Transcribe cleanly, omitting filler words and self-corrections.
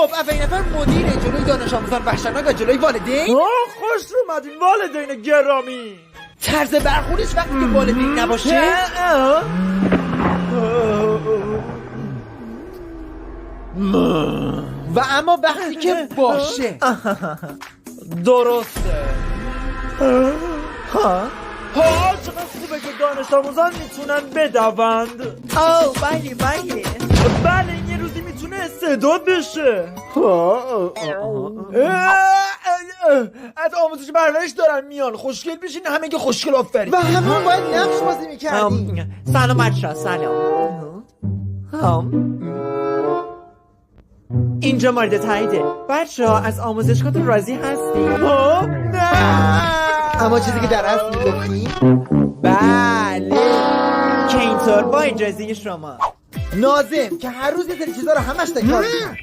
خب اولین نفر مدیره، جلوی دانش آموزان وحشتناک و جلوی والدین. خوش اومدین والدین گرامی. طرز برخوردش وقتی که والدین نباشه و اما وقتی که باشه. درسته. چقدر خوبه که دانش آموزان میتونن بدوند. بله بله این یه روزی میتونه استعداد بشه. از آموزش پرورش دارن میان، خوشگل بشین همه که خوشگل آفرین. و همون باید نقش بازی میکردیم. سلام بچه‌ها، سلام. اینجا مورد تاییده. بچه‌ها از آموزشگاهتون راضی هستی؟ نه اما چیزی که در اصل میگفتیم بله که اینطور با اجازه شما ناظم که هر روز یه سری چیزا رو همش تکرار می‌کنه.